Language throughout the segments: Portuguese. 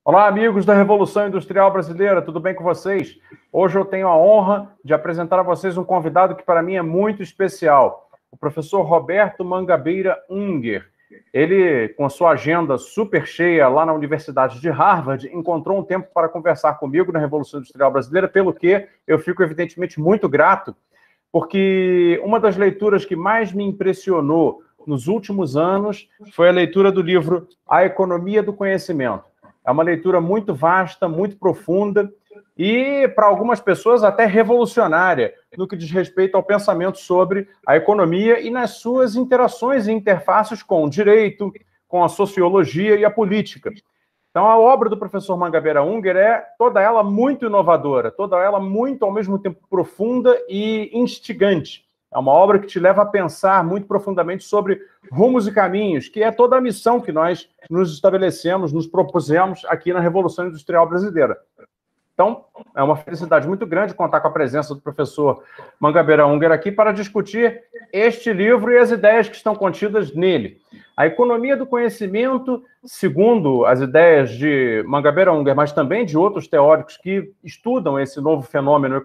Olá, amigos da Revolução Industrial Brasileira, tudo bem com vocês? Hoje eu tenho a honra de apresentar a vocês um convidado que para mim é muito especial, o professor Roberto Mangabeira Unger. Ele, com a sua agenda super cheia lá na Universidade de Harvard, encontrou um tempo para conversar comigo na Revolução Industrial Brasileira, pelo que eu fico evidentemente muito grato, porque uma das leituras que mais me impressionou nos últimos anos foi a leitura do livro A Economia do Conhecimento. É uma leitura muito vasta, muito profunda e, para algumas pessoas, até revolucionária no que diz respeito ao pensamento sobre a economia e nas suas interações e interfaces com o direito, com a sociologia e a política. Então, a obra do professor Mangabeira Unger é toda ela muito inovadora, toda ela muito, ao mesmo tempo, profunda e instigante. É uma obra que te leva a pensar muito profundamente sobre rumos e caminhos, que é toda a missão que nós nos estabelecemos, nos propusemos aqui na Revolução Industrial Brasileira. Então, é uma felicidade muito grande contar com a presença do professor Mangabeira Unger aqui para discutir este livro e as ideias que estão contidas nele. A economia do conhecimento, segundo as ideias de Mangabeira Unger, mas também de outros teóricos que estudam esse novo fenômeno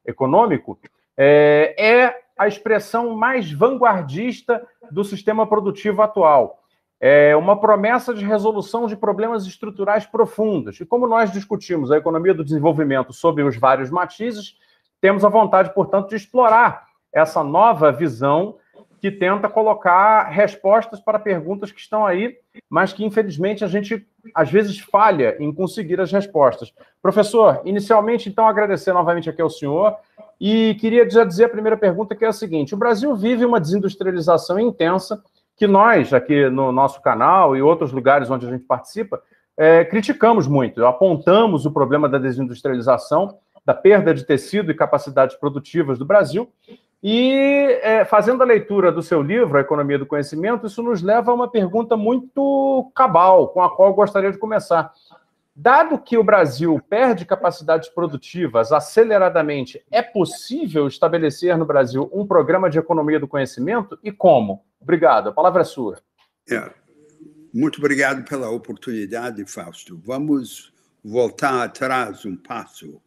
econômico, é a expressão mais vanguardista do sistema produtivo atual. É uma promessa de resolução de problemas estruturais profundos. E como nós discutimos a economia do desenvolvimento sob os vários matizes, temos a vontade, portanto, de explorar essa nova visão que tenta colocar respostas para perguntas que estão aí, mas que, infelizmente, a gente, às vezes, falha em conseguir as respostas. Professor, inicialmente, então, agradecer novamente aqui ao senhor e queria já dizer a primeira pergunta, que é a seguinte: o Brasil vive uma desindustrialização intensa, que nós, aqui no nosso canal e outros lugares onde a gente participa, criticamos muito, apontamos o problema da desindustrialização, da perda de tecido e capacidades produtivas do Brasil, e fazendo a leitura do seu livro, A Economia do Conhecimento, isso nos leva a uma pergunta muito cabal, com a qual eu gostaria de começar. Dado que o Brasil perde capacidades produtivas aceleradamente, é possível estabelecer no Brasil um programa de economia do conhecimento e como? Obrigado, a palavra é sua. Muito obrigado pela oportunidade, Fausto. Vamos voltar atrás um passo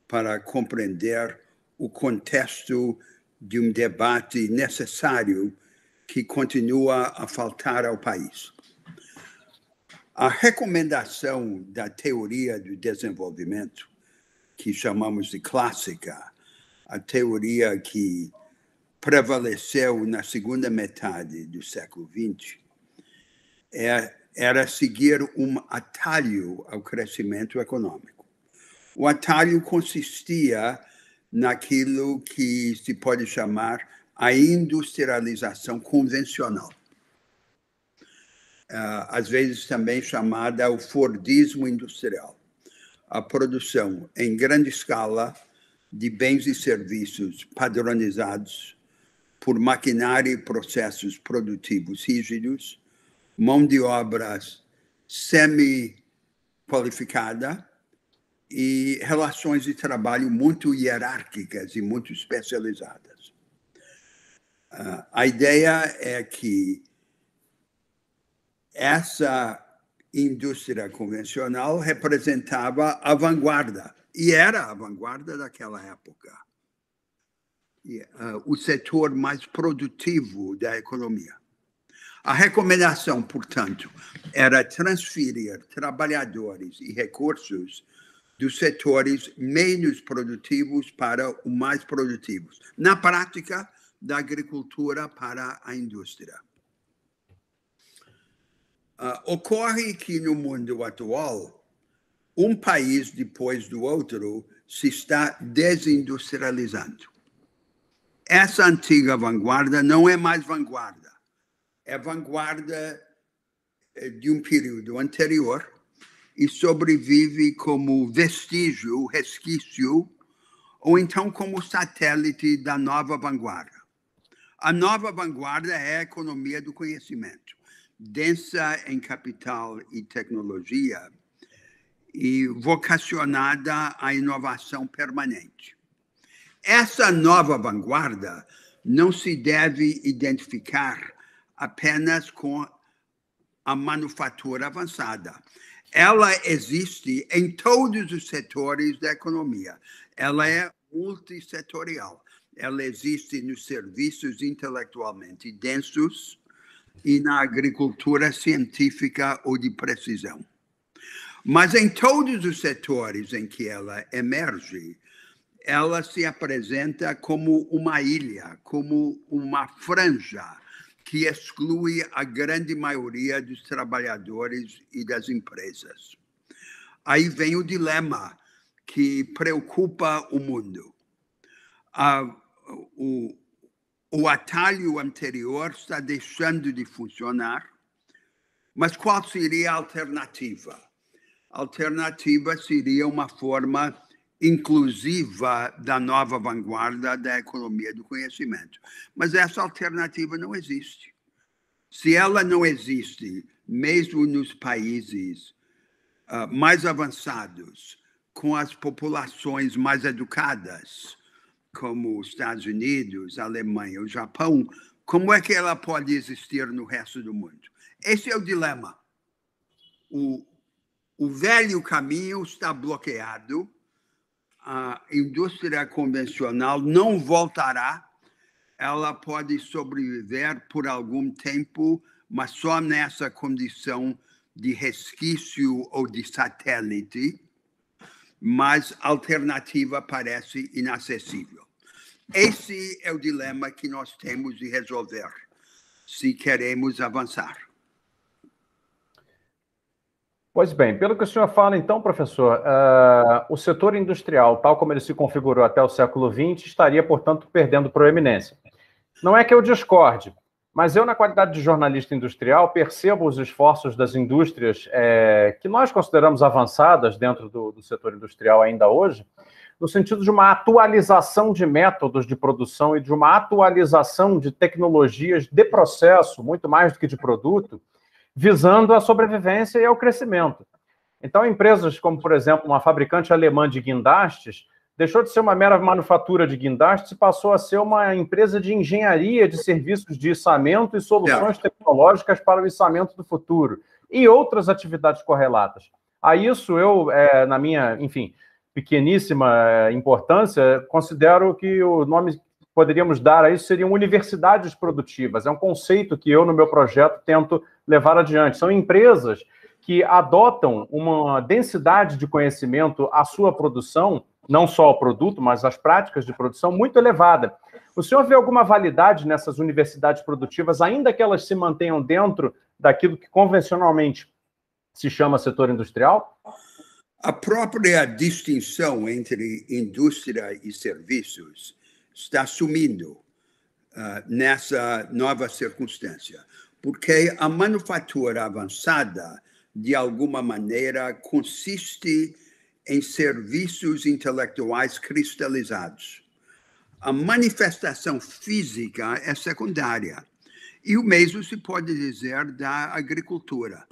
para compreender o contexto de um debate necessário que continua a faltar ao país. A recomendação da teoria do desenvolvimento, que chamamos de clássica, a teoria que prevaleceu na segunda metade do século XX, era seguir um atalho ao crescimento econômico. O atalho consistia naquilo que se pode chamar a industrialização convencional. Às vezes também chamada o Fordismo industrial. A produção em grande escala de bens e serviços padronizados por maquinária e processos produtivos rígidos, mão de obras semi-qualificada e relações de trabalho muito hierárquicas e muito especializadas. A ideia é que essa indústria convencional representava a vanguarda, e era a vanguarda daquela época. O setor mais produtivo da economia. A recomendação, portanto, era transferir trabalhadores e recursos dos setores menos produtivos para os mais produtivos. Na prática, da agricultura para a indústria. Ocorre que no mundo atual, um país depois do outro se está desindustrializando. Essa antiga vanguarda não é mais vanguarda. É vanguarda de um período anterior e sobrevive como vestígio, resquício, ou então como satélite da nova vanguarda. A nova vanguarda é a economia do conhecimento, densa em capital e tecnologia e vocacionada à inovação permanente. Essa nova vanguarda não se deve identificar apenas com a manufatura avançada. ela existe em todos os setores da economia. Ela é multissetorial. Ela existe nos serviços intelectualmente densos e na agricultura científica ou de precisão. Mas em todos os setores em que ela emerge, ela se apresenta como uma ilha, como uma franja que exclui a grande maioria dos trabalhadores e das empresas. Aí vem o dilema que preocupa o mundo. O atalho anterior está deixando de funcionar, mas qual seria a alternativa? A alternativa seria uma forma inclusiva da nova vanguarda da economia do conhecimento. Mas essa alternativa não existe. Se ela não existe, mesmo nos países mais avançados, com as populações mais educadas, como os Estados Unidos, a Alemanha, o Japão, como é que ela pode existir no resto do mundo? Esse é o dilema. O velho caminho está bloqueado, a indústria convencional não voltará, ela pode sobreviver por algum tempo, mas só nessa condição de resquício ou de satélite, mas a alternativa parece inacessível. Esse é o dilema que nós temos de resolver, se queremos avançar. Pois bem, pelo que o senhor fala, então, professor, o setor industrial, tal como ele se configurou até o século XX, estaria, portanto, perdendo proeminência. Não é que eu discorde, mas eu, na qualidade de jornalista industrial, percebo os esforços das indústrias que nós consideramos avançadas dentro do setor industrial ainda hoje, no sentido de uma atualização de métodos de produção e de uma atualização de tecnologias de processo, muito mais do que de produto, visando a sobrevivência e ao crescimento. Então, empresas como, por exemplo, uma fabricante alemã de guindastes, deixou de ser uma mera manufatura de guindastes e passou a ser uma empresa de engenharia de serviços de içamento e soluções tecnológicas para o içamento do futuro, e outras atividades correlatas. A isso eu, na minha, enfim, pequeníssima importância, considero que o nome que poderíamos dar a isso seriam universidades produtivas. É um conceito que eu, no meu projeto, tento levar adiante. São empresas que adotam uma densidade de conhecimento à sua produção, não só ao produto, mas às práticas de produção, muito elevada. O senhor vê alguma validade nessas universidades produtivas, ainda que elas se mantenham dentro daquilo que convencionalmente se chama setor industrial? A própria distinção entre indústria e serviços está sumindo nessa nova circunstância, porque a manufatura avançada, de alguma maneira, consiste em serviços intelectuais cristalizados. A manifestação física é secundária, e o mesmo se pode dizer da agricultura.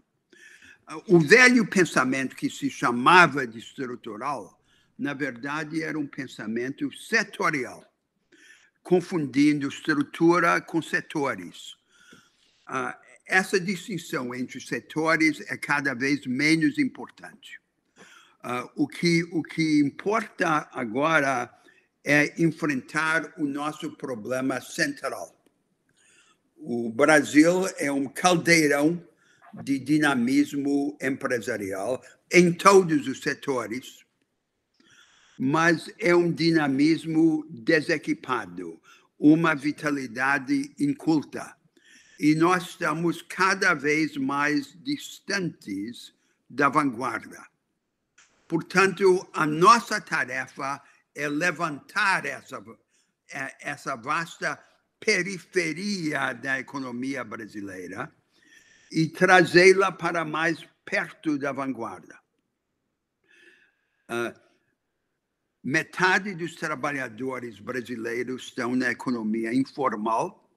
O velho pensamento que se chamava de estrutural, na verdade, era um pensamento setorial, confundindo estrutura com setores. Essa distinção entre setores é cada vez menos importante. O que importa agora é enfrentar o nosso problema central. O Brasil é um caldeirão de dinamismo empresarial em todos os setores, mas é um dinamismo desequipado, uma vitalidade inculta. E nós estamos cada vez mais distantes da vanguarda. Portanto, a nossa tarefa é levantar essa vasta periferia da economia brasileira e trazê-la para mais perto da vanguarda. Metade dos trabalhadores brasileiros estão na economia informal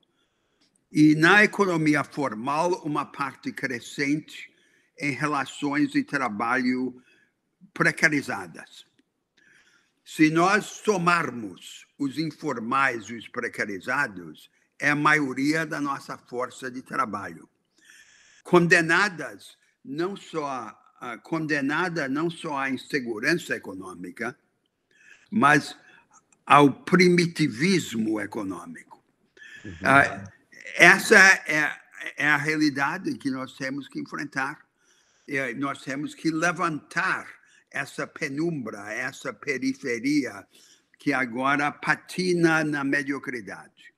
e na economia formal uma parte crescente em relações de trabalho precarizadas. Se nós somarmos os informais e os precarizados, é a maioria da nossa força de trabalho, condenadas não só condenada não só à insegurança econômica, mas ao primitivismo econômico. Essa é a realidade que nós temos que enfrentar. Nós temos que levantar essa penumbra, essa periferia que agora patina na mediocridade.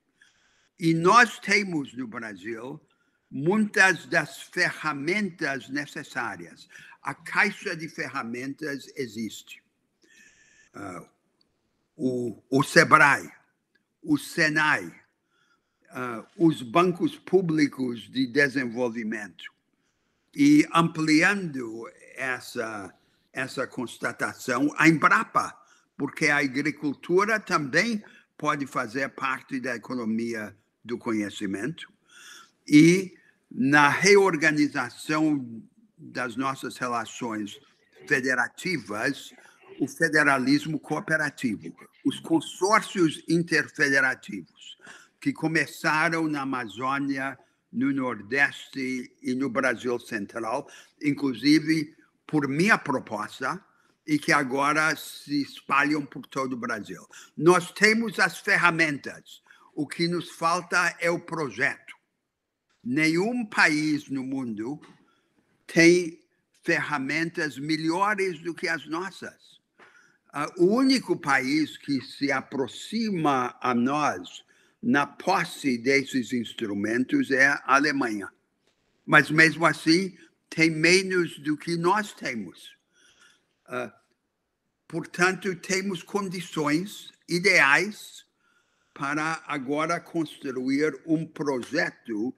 E nós temos no Brasil muitas das ferramentas necessárias. A caixa de ferramentas existe. O SEBRAE, o SENAI, os bancos públicos de desenvolvimento. E ampliando essa constatação, a Embrapa, porque a agricultura também pode fazer parte da economia do conhecimento, e na reorganização das nossas relações federativas, o federalismo cooperativo, os consórcios interfederativos, que começaram na Amazônia, no Nordeste e no Brasil Central, inclusive por minha proposta, e que agora se espalham por todo o Brasil. Nós temos as ferramentas, o que nos falta é o projeto. Nenhum país no mundo tem ferramentas melhores do que as nossas. O único país que se aproxima a nós na posse desses instrumentos é a Alemanha. Mas, mesmo assim, tem menos do que nós temos. Portanto, temos condições ideais para agora construir um projeto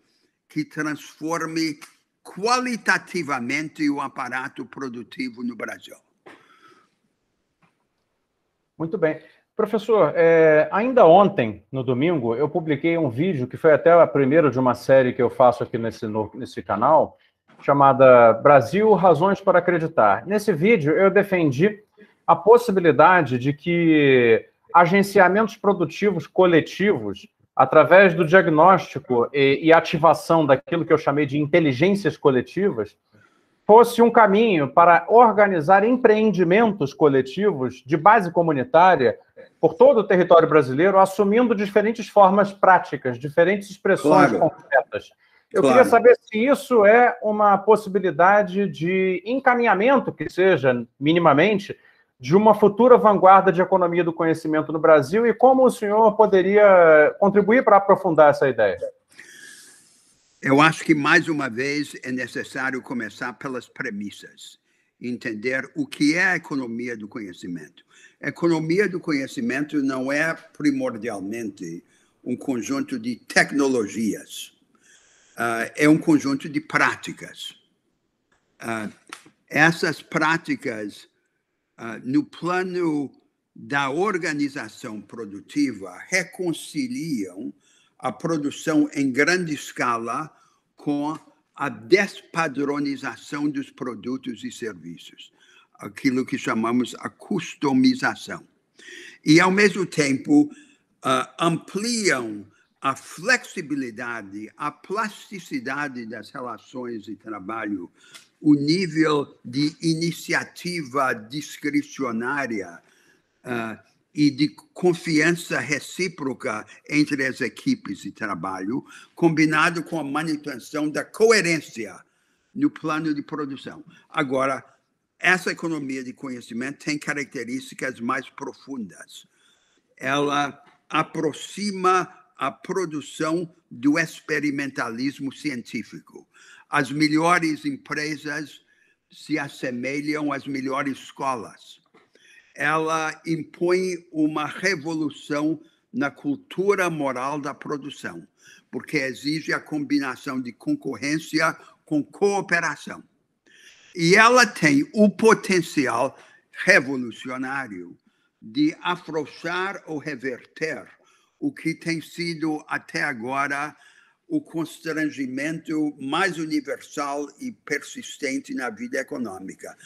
que transforme qualitativamente o aparato produtivo no Brasil. Muito bem. Professor, ainda ontem, no domingo, eu publiquei um vídeo que foi até o primeiro de uma série que eu faço aqui nesse canal, chamada Brasil, Razões para Acreditar. Nesse vídeo, eu defendi a possibilidade de que agenciamentos produtivos coletivos, através do diagnóstico e ativação daquilo que eu chamei de inteligências coletivas, fosse um caminho para organizar empreendimentos coletivos de base comunitária por todo o território brasileiro, assumindo diferentes formas práticas, diferentes expressões concretas. Eu queria saber se isso é uma possibilidade de encaminhamento, que seja minimamente, de uma futura vanguarda de economia do conhecimento no Brasil, e como o senhor poderia contribuir para aprofundar essa ideia? Eu acho que, mais uma vez, é necessário começar pelas premissas, entender o que é a economia do conhecimento. A economia do conhecimento não é primordialmente um conjunto de tecnologias, é um conjunto de práticas. Essas práticas, no plano da organização produtiva, reconciliam a produção em grande escala com a despadronização dos produtos e serviços, aquilo que chamamos a customização. E, ao mesmo tempo, ampliam a flexibilidade, a plasticidade das relações de trabalho, o nível de iniciativa discricionária e de confiança recíproca entre as equipes de trabalho, combinado com a manutenção da coerência no plano de produção. Agora, essa economia de conhecimento tem características mais profundas. Ela aproxima a produção do experimentalismo científico. As melhores empresas se assemelham às melhores escolas. Ela impõe uma revolução na cultura moral da produção, porque exige a combinação de concorrência com cooperação. E ela tem o potencial revolucionário de afrouxar ou reverter o que tem sido até agora o constrangimento mais universal e persistente na vida econômica,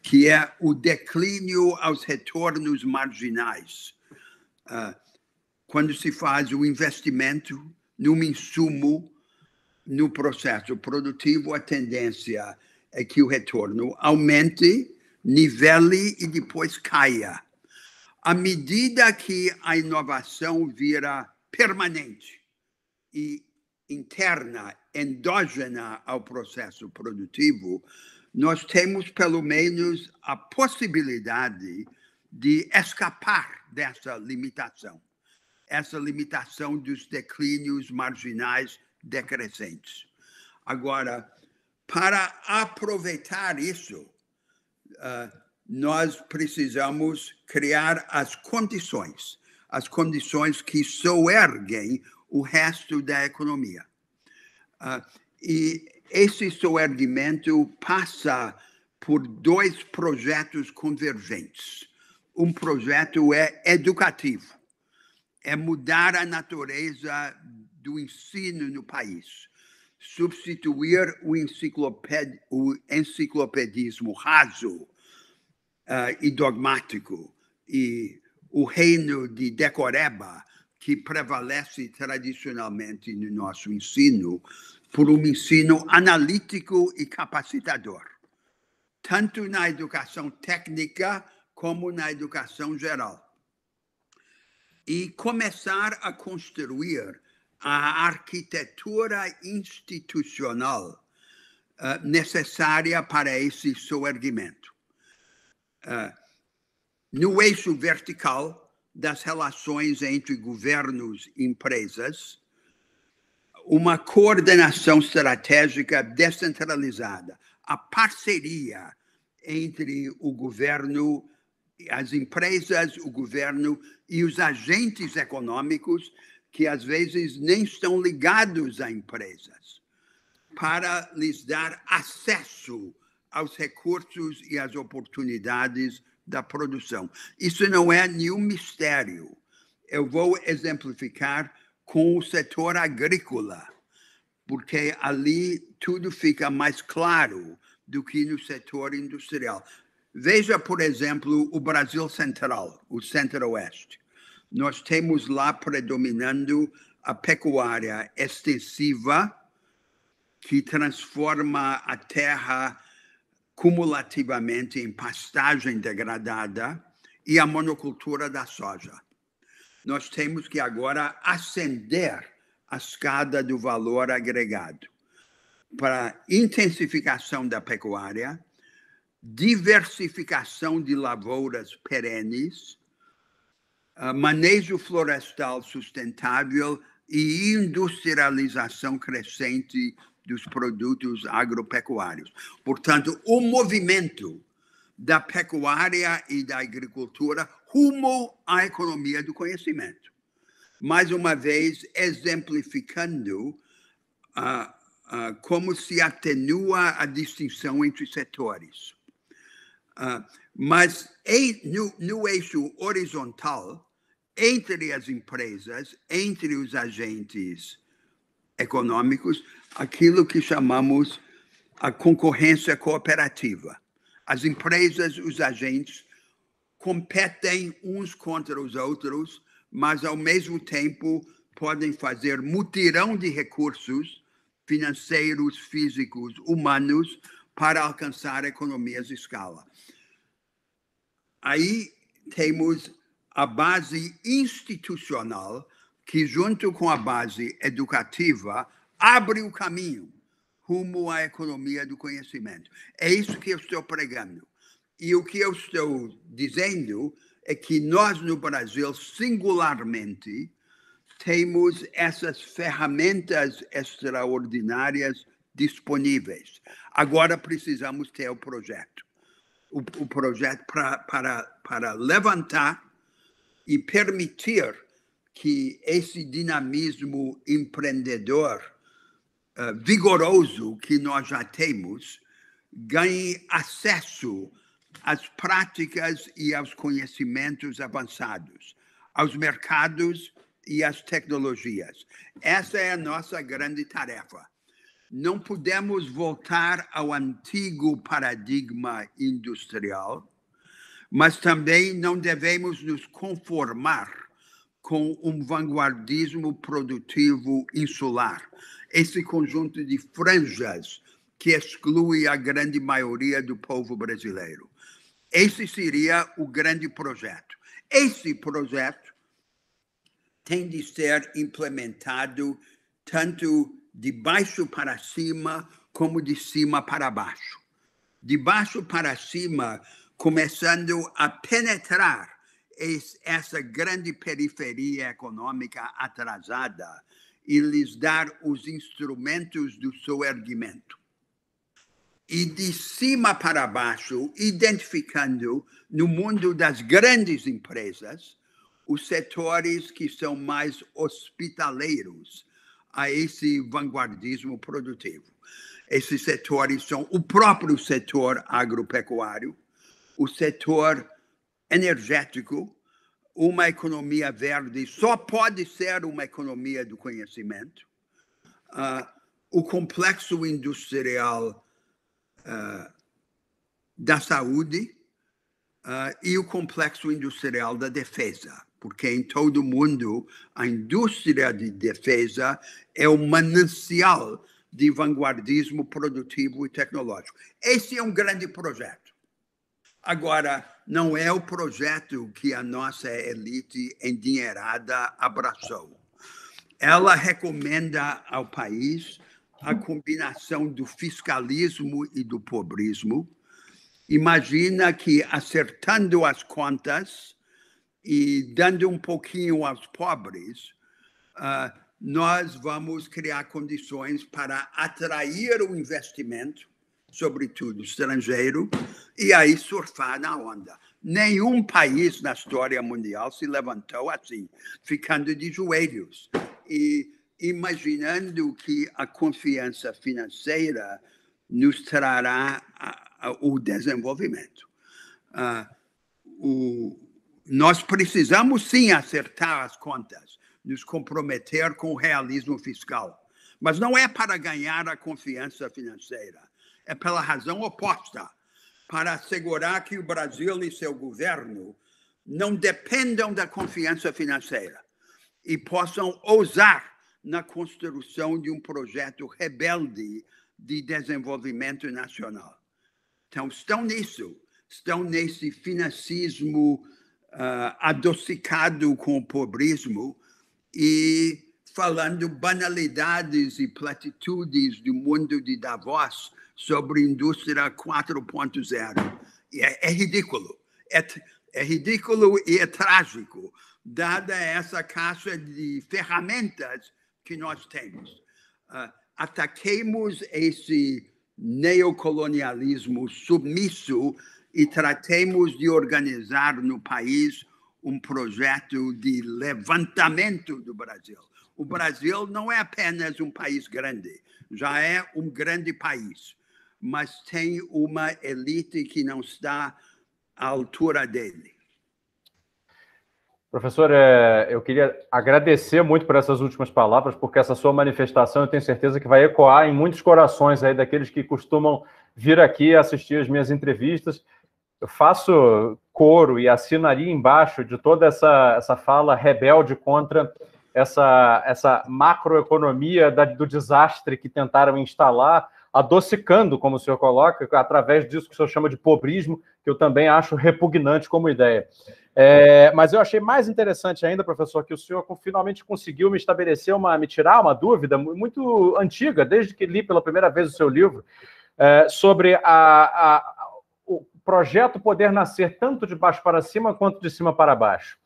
que é o declínio aos retornos marginais. Quando se faz o investimento num insumo, no processo produtivo, a tendência é que o retorno aumente, nivele e depois caia. À medida que a inovação vira permanente e interna, endógena ao processo produtivo, nós temos, pelo menos, a possibilidade de escapar dessa limitação dos declínios marginais decrescentes. Agora, para aproveitar isso, nós precisamos criar as condições que soerguem o resto da economia. E esse soerguimento passa por dois projetos convergentes. Um projeto é educativo, é mudar a natureza do ensino no país, substituir o enciclopedismo raso e dogmático e o reino de decoreba que prevalece tradicionalmente no nosso ensino, por um ensino analítico e capacitador, tanto na educação técnica como na educação geral. E começar a construir a arquitetura institucional necessária para esse soerguimento. No eixo vertical das relações entre governos e empresas, uma coordenação estratégica descentralizada, a parceria entre o governo, as empresas, o governo e os agentes econômicos que às vezes nem estão ligados a empresas, para lhes dar acesso aos recursos e às oportunidades da produção. Isso não é nenhum mistério. Eu vou exemplificar com o setor agrícola, porque ali tudo fica mais claro do que no setor industrial. Veja, por exemplo, o Brasil Central, o Centro-Oeste. Nós temos lá predominando a pecuária extensiva, que transforma a terra cumulativamente em pastagem degradada, e a monocultura da soja. Nós temos que agora ascender a escada do valor agregado para intensificação da pecuária, diversificação de lavouras perenes, manejo florestal sustentável e industrialização crescente dos produtos agropecuários. Portanto, o movimento da pecuária e da agricultura rumo à economia do conhecimento. Mais uma vez, exemplificando como se atenua a distinção entre setores. Mas no eixo horizontal, entre as empresas, entre os agentes econômicos, aquilo que chamamos a concorrência cooperativa. As empresas, os agentes, competem uns contra os outros, mas, ao mesmo tempo, podem fazer mutirão de recursos financeiros, físicos, humanos, para alcançar economias de escala. Aí temos a base institucional, que, junto com a base educativa, abre o caminho rumo à economia do conhecimento. É isso que eu estou pregando. E o que eu estou dizendo é que nós, no Brasil, singularmente, temos essas ferramentas extraordinárias disponíveis. Agora precisamos ter o projeto. O projeto para levantar e permitir que esse dinamismo empreendedor vigoroso que nós já temos ganhe acesso às práticas e aos conhecimentos avançados, aos mercados e às tecnologias. Essa é a nossa grande tarefa. Não podemos voltar ao antigo paradigma industrial, mas também não devemos nos conformar com um vanguardismo produtivo insular. Esse conjunto de franjas que exclui a grande maioria do povo brasileiro. Esse seria o grande projeto. Esse projeto tem de ser implementado tanto de baixo para cima como de cima para baixo. De baixo para cima, começando a penetrar essa grande periferia econômica atrasada e lhes dar os instrumentos do seu erguimento. E de cima para baixo, identificando no mundo das grandes empresas os setores que são mais hospitaleiros a esse vanguardismo produtivo. Esses setores são o próprio setor agropecuário, o setor energético. Uma economia verde só pode ser uma economia do conhecimento. O complexo industrial da saúde e o complexo industrial da defesa, porque em todo o mundo a indústria de defesa é o manancial de vanguardismo produtivo e tecnológico. Esse é um grande projeto. Agora, não é o projeto que a nossa elite endinheirada abraçou. Ela recomenda ao país a combinação do fiscalismo e do pobrismo. Imagina que, acertando as contas e dando um pouquinho aos pobres, nós vamos criar condições para atrair o investimento, sobretudo estrangeiro, e aí surfar na onda. Nenhum país na história mundial se levantou assim, ficando de joelhos e imaginando que a confiança financeira nos trará o desenvolvimento. Nós precisamos, sim, acertar as contas, nos comprometer com o realismo fiscal, mas não é para ganhar a confiança financeira, é pela razão oposta, para assegurar que o Brasil e seu governo não dependam da confiança financeira e possam ousar na construção de um projeto rebelde de desenvolvimento nacional. Então, estão nesse financismo adocicado com o pobrismo e falando banalidades e platitudes do mundo de Davos sobre indústria 4.0. É ridículo. É ridículo e é trágico, dada essa caixa de ferramentas que nós temos. Ataquemos esse neocolonialismo submisso e tratemos de organizar no país um projeto de levantamento do Brasil. O Brasil não é apenas um país grande, já é um grande país, mas tem uma elite que não está à altura dele. Professor, eu queria agradecer muito por essas últimas palavras, porque essa sua manifestação eu tenho certeza que vai ecoar em muitos corações aí daqueles que costumam vir aqui assistir as minhas entrevistas. Eu faço coro e assinaria embaixo de toda essa fala rebelde contra essa macroeconomia do desastre que tentaram instalar, adocicando, como o senhor coloca, através disso que o senhor chama de pobrismo, que eu também acho repugnante como ideia. Mas eu achei mais interessante ainda, professor, que o senhor finalmente conseguiu me tirar uma dúvida muito antiga, desde que li pela primeira vez o seu livro, sobre o projeto poder nascer tanto de baixo para cima quanto de cima para baixo.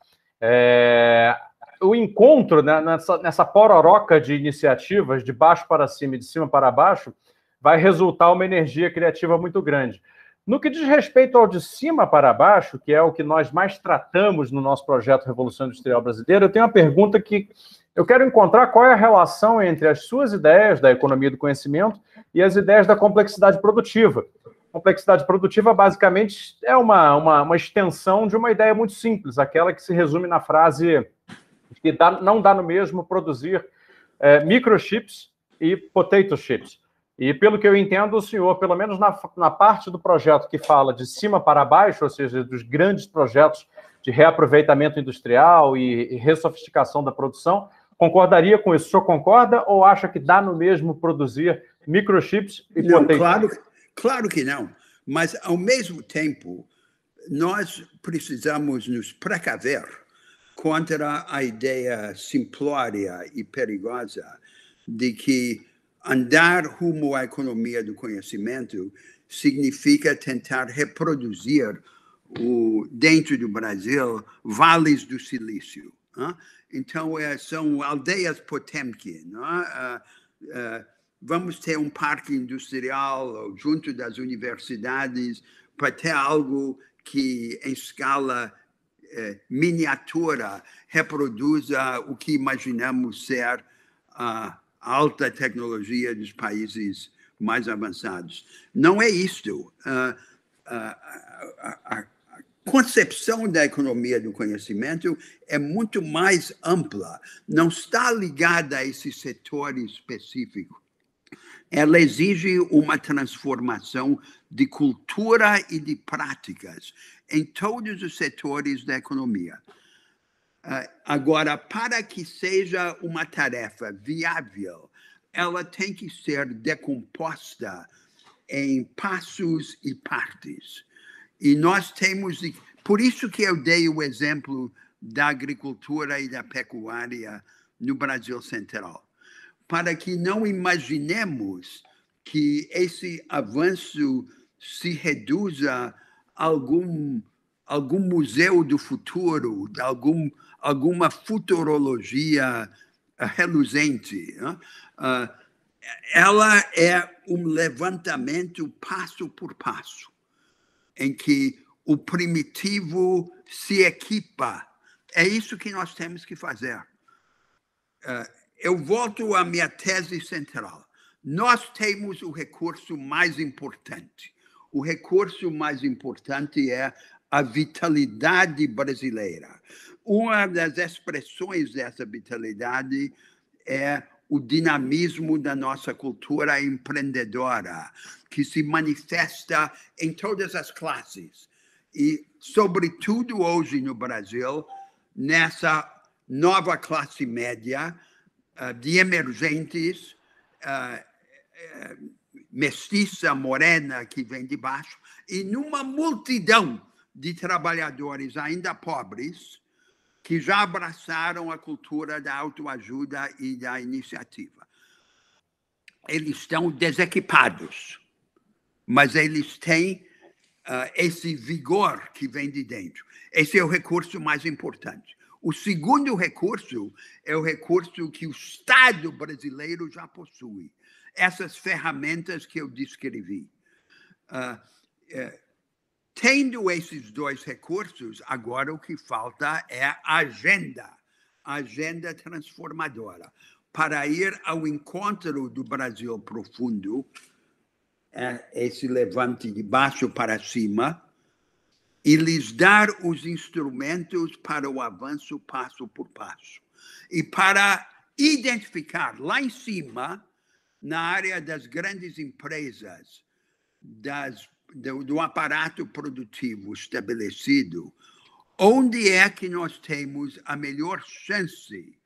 O encontro, né, nessa pororoca de iniciativas de baixo para cima e de cima para baixo vai resultar uma energia criativa muito grande. No que diz respeito ao de cima para baixo, que é o que nós mais tratamos no nosso projeto Revolução Industrial Brasileira, eu tenho uma pergunta que eu quero encontrar qual é a relação entre as suas ideias da economia do conhecimento e as ideias da complexidade produtiva. Complexidade produtiva, basicamente, é uma extensão de uma ideia muito simples, aquela que se resume na frase que não dá no mesmo produzir microchips e potato chips. E, pelo que eu entendo, o senhor, pelo menos na parte do projeto que fala de cima para baixo, ou seja, dos grandes projetos de reaproveitamento industrial e ressofisticação da produção, Concordaria com isso? O senhor concorda ou acha que dá no mesmo produzir microchips e não, potentes? claro que não. Mas, ao mesmo tempo, nós precisamos nos precaver contra a ideia simplória e perigosa de que andar rumo à economia do conhecimento significa tentar reproduzir dentro do Brasil vales do silício. Então, são aldeias Potemkin. Vamos ter um parque industrial junto das universidades para ter algo que, em escala miniatura, reproduza o que imaginamos ser a alta tecnologia dos países mais avançados. Não é isto. A concepção da economia do conhecimento é muito mais ampla, não está ligada a esse setor específico. Ela exige uma transformação de cultura e de práticas em todos os setores da economia. Agora, para que seja uma tarefa viável, ela tem que ser decomposta em passos e partes. E nós temos... Por isso que eu dei o exemplo da agricultura e da pecuária no Brasil Central. Para que não imaginemos que esse avanço se reduza a algum museu do futuro, alguma futurologia reluzente. Ela é um levantamento passo por passo, em que o primitivo se equipa. É isso que nós temos que fazer. Eu volto à minha tese central. Nós temos o recurso mais importante. O recurso mais importante é a vitalidade brasileira. Uma das expressões dessa vitalidade é o dinamismo da nossa cultura empreendedora, que se manifesta em todas as classes. E, sobretudo hoje no Brasil, nessa nova classe média, de emergentes, mestiça, morena, que vem de baixo, e numa multidão de trabalhadores ainda pobres que já abraçaram a cultura da autoajuda e da iniciativa. Eles estão desequipados, mas eles têm esse vigor que vem de dentro. Esse é o recurso mais importante. O segundo recurso é o recurso que o Estado brasileiro já possui. Essas ferramentas que eu descrevi. Tendo esses dois recursos, agora o que falta é a agenda transformadora, para ir ao encontro do Brasil profundo, esse levante de baixo para cima, e lhes dar os instrumentos para o avanço passo por passo. E para identificar lá em cima, na área das grandes empresas, do aparato produtivo estabelecido, onde é que nós temos a melhor chance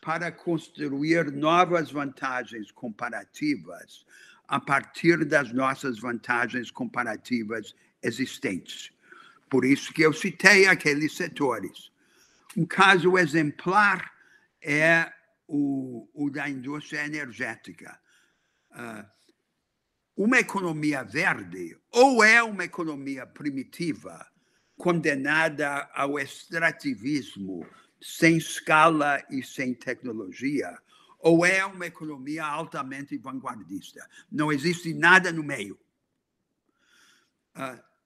para construir novas vantagens comparativas a partir das nossas vantagens comparativas existentes. Por isso que eu citei aqueles setores. Um caso exemplar é o da indústria energética. Uma economia verde ou é uma economia primitiva, condenada ao extrativismo, sem escala e sem tecnologia, ou é uma economia altamente vanguardista. Não existe nada no meio.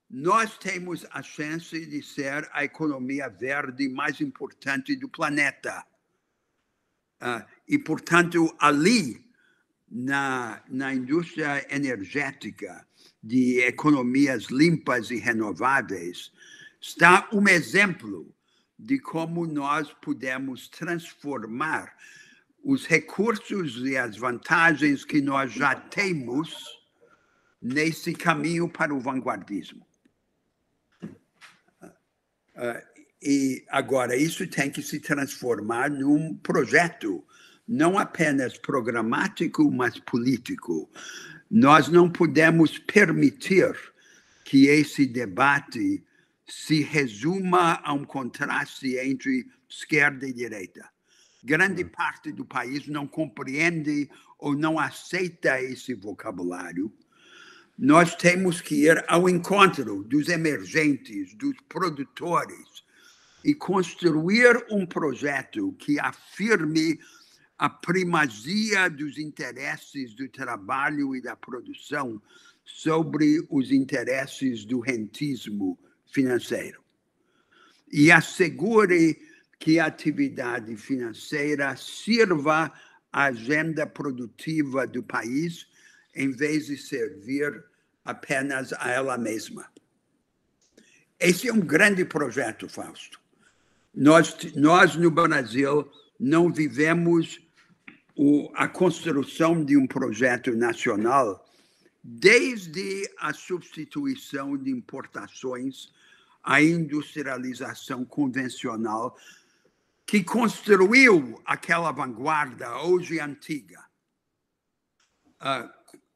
Nós temos a chance de ser a economia verde mais importante do planeta. E, portanto, ali, na indústria energética de economias limpas e renováveis, está um exemplo de como nós podemos transformar os recursos e as vantagens que nós já temos nesse caminho para o vanguardismo. E agora, isso tem que se transformar num projeto, não apenas programático, mas político. Nós não podemos permitir que esse debate se resuma a um contraste entre esquerda e direita. Grande parte do país não compreende ou não aceita esse vocabulário. Nós temos que ir ao encontro dos emergentes, dos produtores, e construir um projeto que afirme a primazia dos interesses do trabalho e da produção sobre os interesses do rentismo financeiro. E assegure que a atividade financeira sirva à agenda produtiva do país, em vez de servir apenas a ela mesma. Esse é um grande projeto, Fausto. Nós no Brasil, não vivemos a construção de um projeto nacional desde a substituição de importações à industrialização convencional que construiu aquela vanguarda hoje antiga.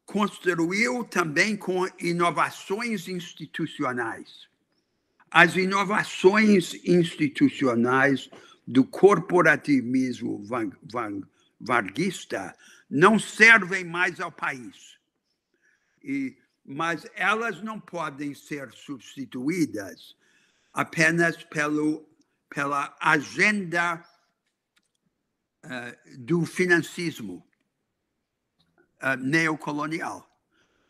Construiu também com inovações institucionais. As inovações institucionais do corporativismo vanguardista não servem mais ao país. Mas elas não podem ser substituídas apenas pela agenda do financismo neocolonial.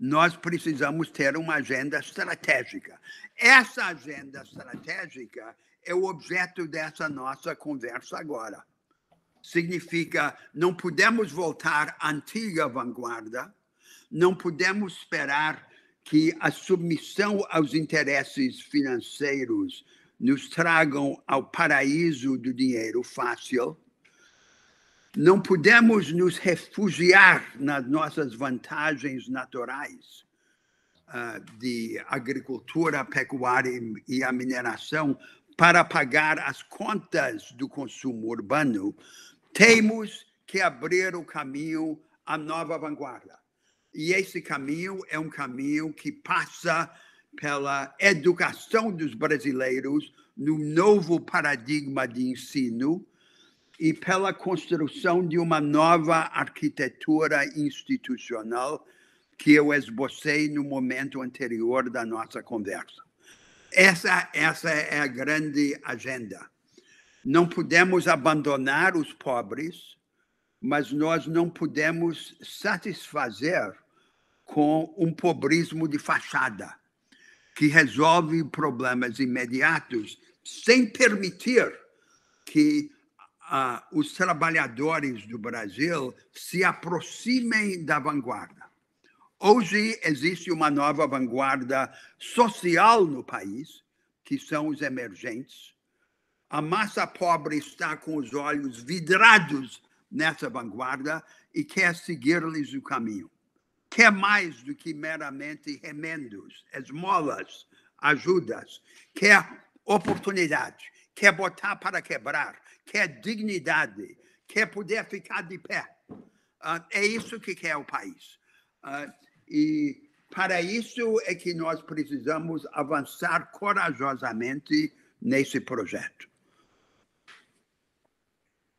Nós precisamos ter uma agenda estratégica. Essa agenda estratégica é o objeto dessa nossa conversa agora. Significa, não podemos voltar à antiga vanguarda, não podemos esperar que a submissão aos interesses financeiros nos tragam ao paraíso do dinheiro fácil. Não podemos nos refugiar nas nossas vantagens naturais de agricultura, pecuária e a mineração para pagar as contas do consumo urbano. Temos que abrir o caminho à nova vanguarda. E esse caminho é um caminho que passa pela educação dos brasileiros no novo paradigma de ensino e pela construção de uma nova arquitetura institucional que eu esbocei no momento anterior da nossa conversa. Essa é a grande agenda. Não podemos abandonar os pobres, mas nós não podemos satisfazer com um pobrismo de fachada, que resolve problemas imediatos sem permitir que os trabalhadores do Brasil se aproximem da vanguarda. Hoje existe uma nova vanguarda social no país, que são os emergentes. A massa pobre está com os olhos vidrados nessa vanguarda e quer seguir-lhes o caminho. Quer mais do que meramente remendos, esmolas, ajudas. Quer oportunidade, quer botar para quebrar, quer dignidade, quer poder ficar de pé. É isso que quer o país. E para isso é que nós precisamos avançar corajosamente nesse projeto.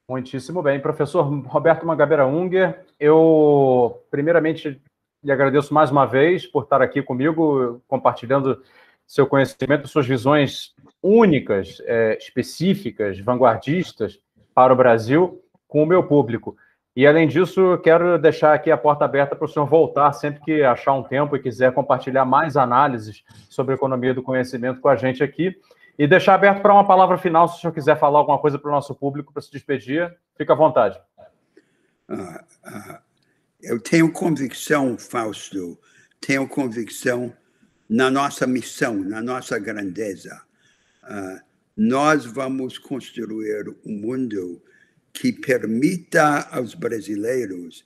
Muitíssimo bem. Professor Roberto Mangabeira Unger, eu primeiramente lhe agradeço mais uma vez por estar aqui comigo, compartilhando seu conhecimento, suas visões únicas, específicas, vanguardistas para o Brasil com o meu público. E, além disso, quero deixar aqui a porta aberta para o senhor voltar sempre que achar um tempo e quiser compartilhar mais análises sobre a economia do conhecimento com a gente aqui. E deixar aberto para uma palavra final, se o senhor quiser falar alguma coisa para o nosso público, para se despedir, fica à vontade. Eu tenho convicção, Fausto, tenho convicção na nossa missão, na nossa grandeza. Nós vamos construir um mundo que permita aos brasileiros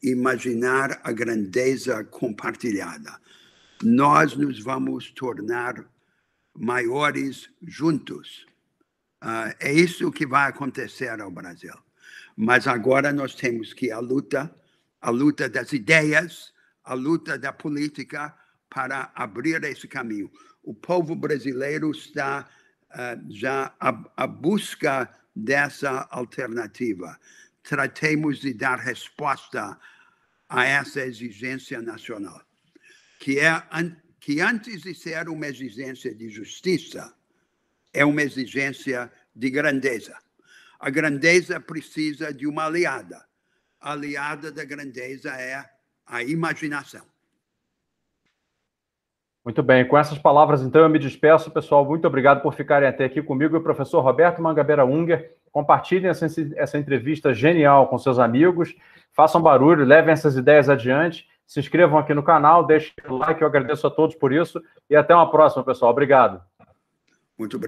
imaginar a grandeza compartilhada. Nós nos vamos tornar maiores juntos, É isso que vai acontecer ao Brasil. Mas agora nós temos que a luta das ideias, a luta da política para abrir esse caminho. O povo brasileiro está já à busca dessa alternativa. Tratemos de dar resposta a essa exigência nacional, que antes de ser uma exigência de justiça, é uma exigência de grandeza. A grandeza precisa de uma aliada. A aliada da grandeza é a imaginação. Muito bem, com essas palavras, então, eu me despeço, pessoal. Muito obrigado por ficarem até aqui comigo e o professor Roberto Mangabeira Unger. Compartilhem essa entrevista genial com seus amigos, façam barulho, levem essas ideias adiante, se inscrevam aqui no canal, deixem o like, eu agradeço a todos por isso, e até uma próxima, pessoal. Obrigado. Muito obrigado.